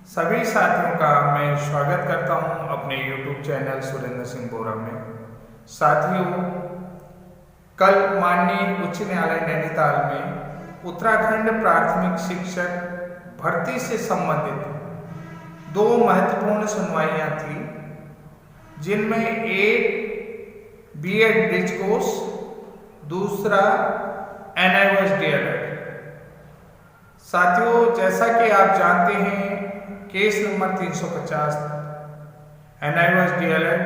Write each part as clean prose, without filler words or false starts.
सभी साथियों का मैं स्वागत करता हूं अपने YouTube चैनल सुरेंद्र सिंह बोरा में। साथियों, कल माननीय उच्च न्यायालय नैनीताल में उत्तराखंड प्राथमिक शिक्षक भर्ती से संबंधित दो महत्वपूर्ण सुनवाइयां थी, जिनमें एक बीएड ब्रिज कोर्स, दूसरा NIOS DLED। साथियों, जैसा कि आप जानते हैं, case number 350 NIOS DLED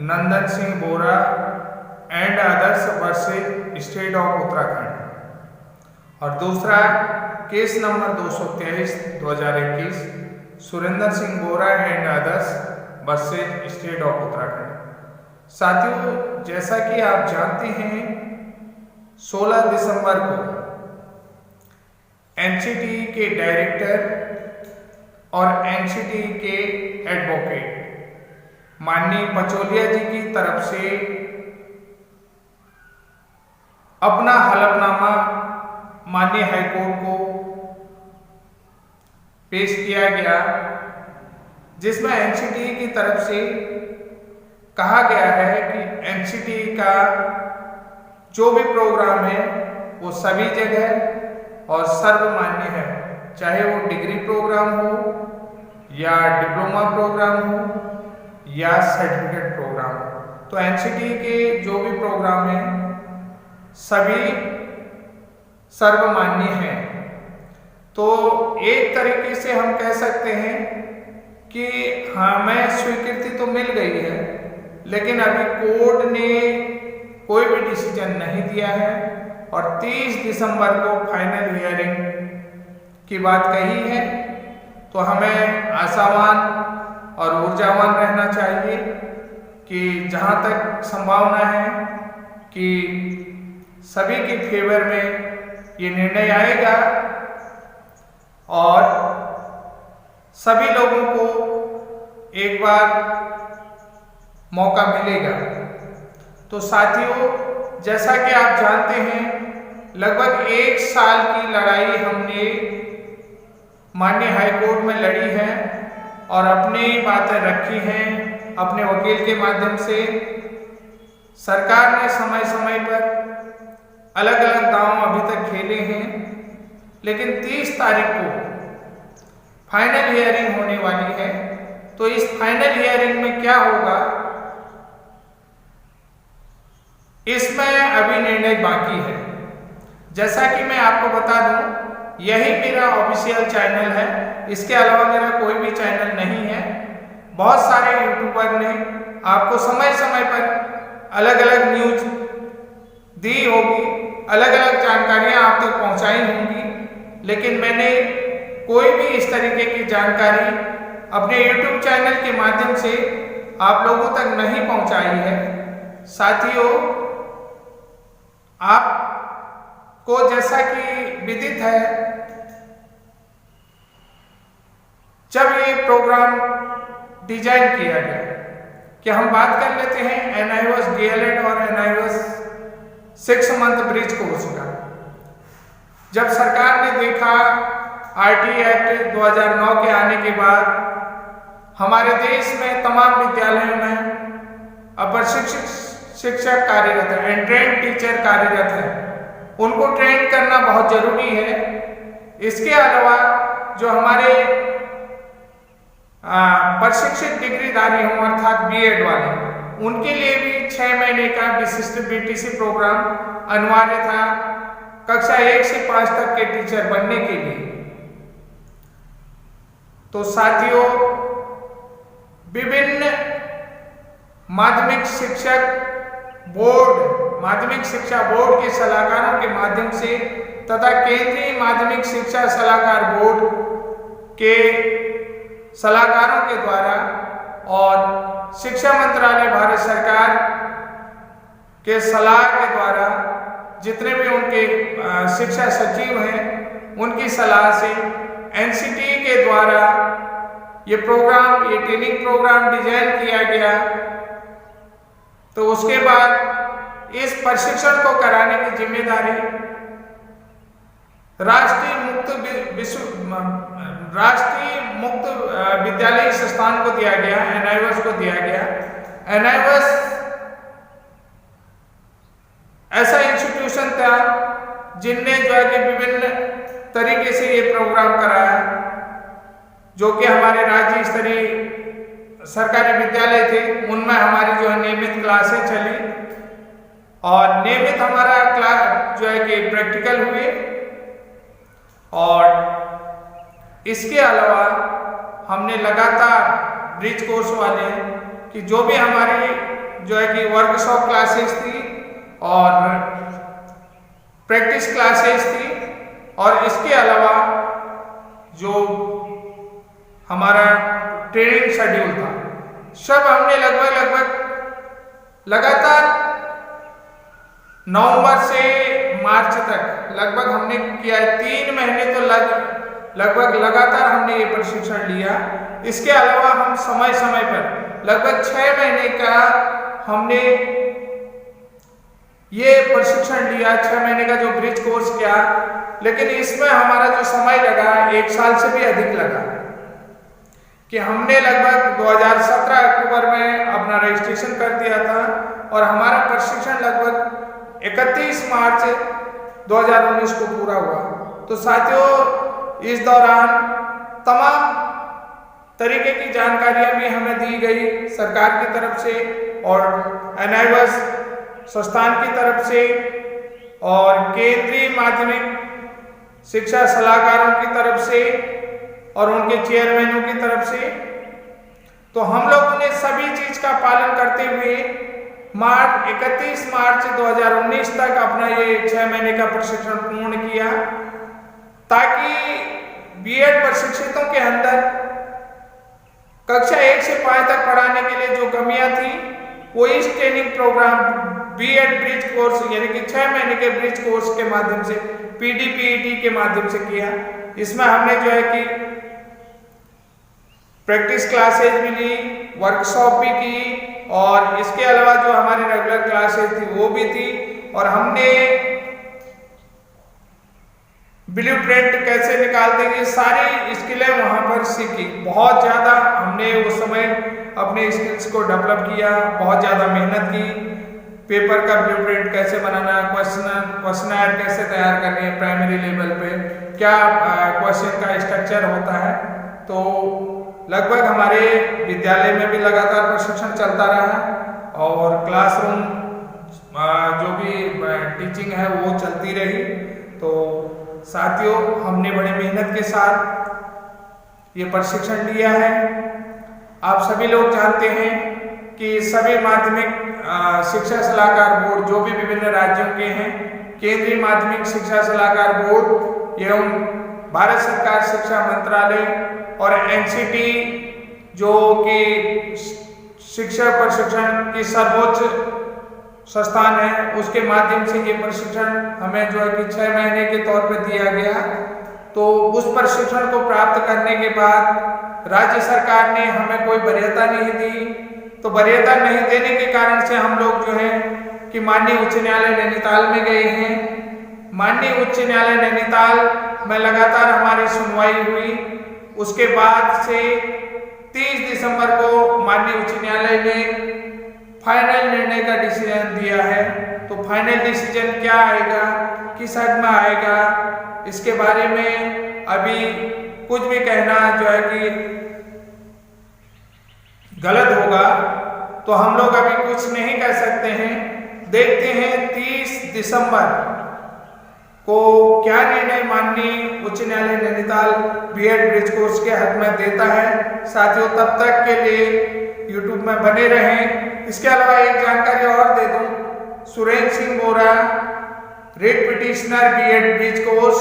Nandan Singh Bora and others versus state of Uttarakhand, और दूसरा case number 223 2021 Surendra Singh Bora and others versus state of Uttarakhand. साथियों, जैसा कि आप जानते हैं, 16 दिसंबर को NCT के डायरेक्टर और NCT के एडवोकेट माननीय पचौलिया जी की तरफ से अपना हलफनामा माननीय हाईकोर्ट को पेश किया गया, जिसमें NCT की तरफ से कहा गया है कि NCT का जो भी प्रोग्राम है वो सभी जगह और सर्वमान्य है, चाहे वो डिग्री प्रोग्राम हो या डिप्लोमा प्रोग्राम हो या सर्टिफिकेट प्रोग्राम हो। तो NCT के जो भी प्रोग्राम हैं सभी सर्वमान्य हैं। तो एक तरीके से हम कह सकते हैं कि हमें स्वीकृति तो मिल गई है, लेकिन अभी कोर्ट ने कोई भी डिसीजन नहीं दिया है और 30 दिसंबर को फाइनल हियरिंग की बात कही है। तो हमें आशावान और ऊर्जावान रहना चाहिए कि जहां तक संभावना है कि सभी के फेवर में ये निर्णय आएगा और सभी लोगों को एक बार मौका मिलेगा। तो साथियों, जैसा कि आप जानते हैं, लगभग 1 साल की लड़ाई हमने माननीय हाईकोर्ट में लड़ी है और अपनी बातें रखी हैं अपने वकील के माध्यम से। सरकार ने समय समय पर अलग अलग दांव अभी तक खेले हैं, लेकिन 30 तारीख को फाइनल हियरिंग होने वाली है। तो इस फाइनल हियरिंग में क्या होगा, इसमें अभी निर्णय बाकी है। जैसा कि मैं आपको बता दूं, यही मेरा ऑफिशियल चैनल है, इसके अलावा मेरा कोई भी चैनल नहीं है। बहुत सारे यूट्यूबर ने आपको समय समय पर अलग अलग न्यूज दी होगी, अलग अलग जानकारियां आप तक पहुंचाई होंगी, लेकिन मैंने कोई भी इस तरीके की जानकारी अपने यूट्यूब चैनल के माध्यम से आप लोगों तक नहीं पहुंचाई है। साथियों, आपको जैसा कि विदित है, जब ये प्रोग्राम डिजाइन किया गया, कि हम बात कर लेते हैं NIOS DLED और NIOS 6 मंथ ब्रिज कोर्स का। जब सरकार ने देखा RT एक्ट 2009 के आने के बाद हमारे देश में तमाम विद्यालयों में अपर शिक्षक कार्यरत है, एंट्रेंड टीचर कार्यरत है, उनको ट्रेन करना बहुत जरूरी है। इसके अलावा जो हमारे प्रशिक्षित डिग्रीधारी हों अर्थात BEd वाले, उनके लिए भी 6 महीने का विशिष्ट BTC प्रोग्राम अनिवार्य था कक्षा 1 से 5 तक के टीचर बनने के लिए। तो साथियों, विभिन्न माध्यमिक शिक्षा बोर्ड के सलाहकारों के माध्यम से तथा केंद्रीय माध्यमिक शिक्षा सलाहकार बोर्ड के सलाहकारों के द्वारा और शिक्षा मंत्रालय भारत सरकार के सलाह के द्वारा जितने भी उनके शिक्षा सचिव हैं, उनकी सलाह से NCT के द्वारा ये ट्रेनिंग प्रोग्राम डिजाइन किया गया। तो उसके बाद इस प्रशिक्षण को कराने की जिम्मेदारी राष्ट्रीय मुक्त विद्यालय संस्थान को दिया गया, NIVS को दिया गया। NIVS ऐसा इंस्टीट्यूशन था जिनने जो है कि विभिन्न तरीके से ये प्रोग्राम कराया, जो कि हमारे राज्य स्तरीय सरकारी विद्यालय थे, उनमें हमारी जो है नियमित क्लासें चली और नियमित हमारा क्लास जो है कि प्रैक्टिकल हुए। और इसके अलावा हमने लगातार ब्रिज कोर्स वाले कि जो भी हमारी जो है कि वर्कशॉप क्लासेस थी और प्रैक्टिस क्लासेस थी, और इसके अलावा जो हमारा ट्रेनिंग शेड्यूल था, सब हमने लगभग लगातार नवंबर से मार्च तक लगभग हमने किया है। 3 महीने तो लगभग लगातार हमने ये प्रशिक्षण लिया। इसके अलावा हम समय समय पर लगभग 6 महीने का हमने ये प्रशिक्षण लिया, 6 महीने का जो ब्रिज कोर्स किया, लेकिन इसमें हमारा जो समय लगा 1 साल से भी अधिक लगा कि हमने लगभग 2017 अक्टूबर में अपना रजिस्ट्रेशन कर दिया था और हमारा प्रशिक्षण लगभग 31 मार्च 2019 को पूरा हुआ। तो साथियों, इस दौरान तमाम तरीके की जानकारियां भी हमें दी गई सरकार की तरफ से और NIVS संस्थान की तरफ से और केंद्रीय माध्यमिक शिक्षा सलाहकारों की तरफ से और उनके चेयरमैनों की तरफ से। तो हम लोगों ने सभी चीज का पालन करते हुए 31 मार्च 2019 तक अपना ये 6 महीने का प्रशिक्षण पूर्ण किया, ताकि B.Ed प्रशिक्षितों के अंदर कक्षा 1 से 5 तक पढ़ाने के लिए जो कमियां थी, वो इस training programme B.Ed bridge course यानी कि 6 महीने के ब्रिज कोर्स के माध्यम से PD-PET के माध्यम से किया। इसमें हमने जो है कि प्रैक्टिस क्लासेज भी ली, वर्कशॉप भी की और इसके अलावा जो हमारी रेगुलर क्लासेज थी वो भी थी, और हमने ब्लूप्रिंट कैसे निकालते हैं, सारी स्किलें वहां पर सीखी। बहुत ज़्यादा हमने उस समय अपने स्किल्स को डेवलप किया, बहुत ज़्यादा मेहनत की। पेपर का ब्लूप्रिंट कैसे बनाना, क्वेश्चनर कैसे तैयार करनी है प्राइमरी लेवल पे, क्या क्वेश्चन का स्ट्रक्चर होता है। तो लगभग हमारे विद्यालय में भी लगातार प्रशिक्षण चलता रहा और क्लासरूम जो भी टीचिंग है वो चलती रही। तो साथियों, हमने बड़ी मेहनत के साथ ये प्रशिक्षण लिया है। आप सभी लोग जानते हैं कि सभी माध्यमिक शिक्षा सलाहकार बोर्ड जो भी विभिन्न राज्यों के हैं, केंद्रीय माध्यमिक शिक्षा सलाहकार बोर्ड एवं भारत सरकार शिक्षा मंत्रालय और NCT जो कि शिक्षा प्रशिक्षण की सर्वोच्च संस्थान है, उसके माध्यम से ये प्रशिक्षण हमें जो है कि 6 महीने के तौर पे दिया गया। तो उस प्रशिक्षण को प्राप्त करने के बाद राज्य सरकार ने हमें कोई वरीयता नहीं दी। तो वरीयता नहीं देने के कारण से हम लोग जो है कि माननीय उच्च न्यायालय नैनीताल में गए हैं। माननीय उच्च न्यायालय नैनीताल में लगातार हमारी सुनवाई हुई। उसके बाद से 30 दिसंबर को माननीय उच्च न्यायालय ने फाइनल निर्णय का डिसीजन दिया है। तो फाइनल डिसीजन क्या आएगा, किस हद में आएगा, इसके बारे में अभी कुछ भी कहना जो है कि गलत होगा। तो हम लोग अभी कुछ नहीं कह सकते हैं। देखते हैं 30 दिसंबर को क्या निर्णय माननीय उच्च न्यायालय नैनीताल B.Ed ब्रिज कोर्स के हक में देता है। साथियों, तब तक के लिए YouTube में बने रहें। इसके अलावा एक जानकारी और दे दूं, Surendra Singh Bora writ petitioner B.Ed bridge course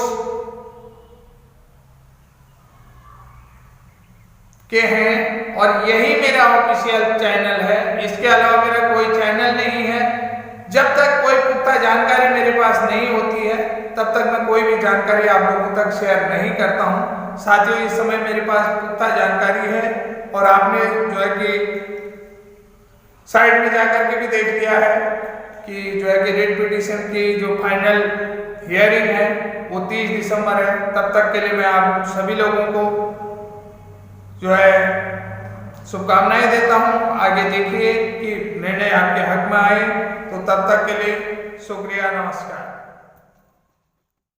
के हैं और यही मेरा ऑफिशियल चैनल है। इसके अलावा मेरा कोई चैनल नहीं है। जब तक कोई पुख्ता जानकारी मेरे पास नहीं होती है तब तक मैं कोई भी जानकारी आप लोगों तक शेयर नहीं करता हूं। साथियों, इस समय मेरे पास पुख्ता जानकारी है और आपने जो है कि साइड में जाकर के भी देख लिया है कि जो है कि रिट पिटीशन की जो फाइनल हियरिंग है वो 30 दिसंबर है। तब तक के लिए मैं आप सभी लोगों को जो है शुभकामनाएं देता हूं। आगे देखिए कि निर्णय आपके हक में आए। तो तब तक के लिए शुक्रिया, नमस्कार।